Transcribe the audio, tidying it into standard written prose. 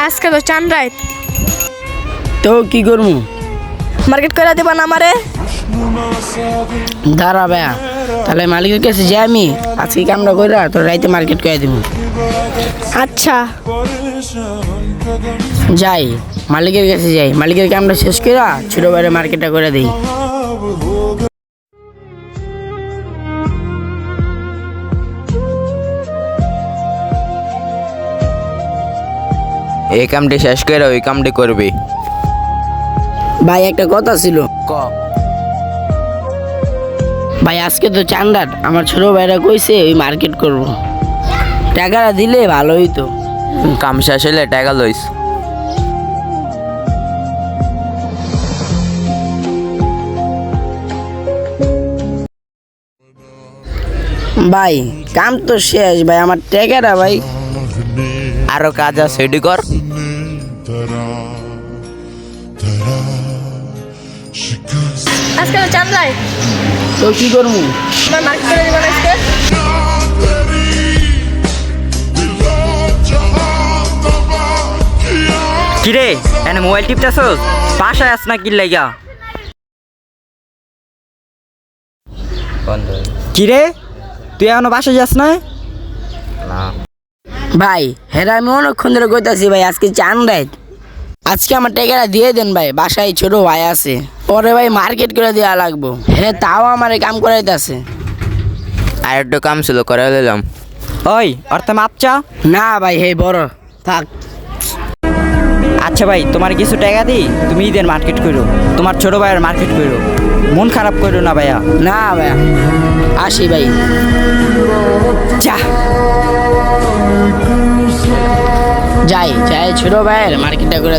আজকে তো চান রাইত, তো কি করবো? মার্কেট করে দিবা না আমারে? দাঁড়া ভাইয়া, তাহলে মালিকের কাছে যাই আমি, আজকে কামটা করে তোর রাইতে মার্কেট করে দিব। আচ্ছা যাই, মালিকের কাছে যাই, মালিকের কামটা শেষ করে ছোট বাইরে মার্কেটটা করে দিই। এই কামটি শেষ করে ওই কামটি করবি। ভাই একটা কথা ছিল। ক। ভাই আজকে তো চান্দার, আমার ছোট ভাইরা কইছে ওই মার্কেট করব, টাকাটা দিলে ভালো হইতো। কাম শেষ হলে টাকা লইস। ভাই কাম তো শেষ, ভাই আমার টাকাটা ভাই। আরো কাজ আছে সেটি কর। আজকে তো চান রাইত, তো কি করবো? আমার মার্কেট করে দিবা না আজকে? কিরে এনে মোবাইল টিপতেছস? বাসায় আস না কি লাগা? কিরে তুই এখনো বাসায় যাস না? ভাই হ্যাঁ আমি অনেকক্ষণ ধরে কইতাছি ভাই আজকে চান রাইত, আজকে আমার টাকাটা দিয়ে দেন ভাই, বাসায় ছোট ভাই আছে, পরে ভাই মার্কেট করে দেওয়া লাগবো। হ্যাঁ তাও আমার কাম করাইতেছে। আর একটু কাম ছিল করে দিলাম। ওই অর্থে মাপচা। না ভাই হে বড় থাক। আচ্ছা ভাই তোমার কিছু টাকা দিই, তুমি ঈদের মার্কেট করো, তোমার ছোট ভাইয়ের মার্কেট করো, মন খারাপ করো না ভাইয়া। না ভাইয়া আসি ভাই। যা যাই যাই ছোট ভাইয়ের মার্কেটটা করে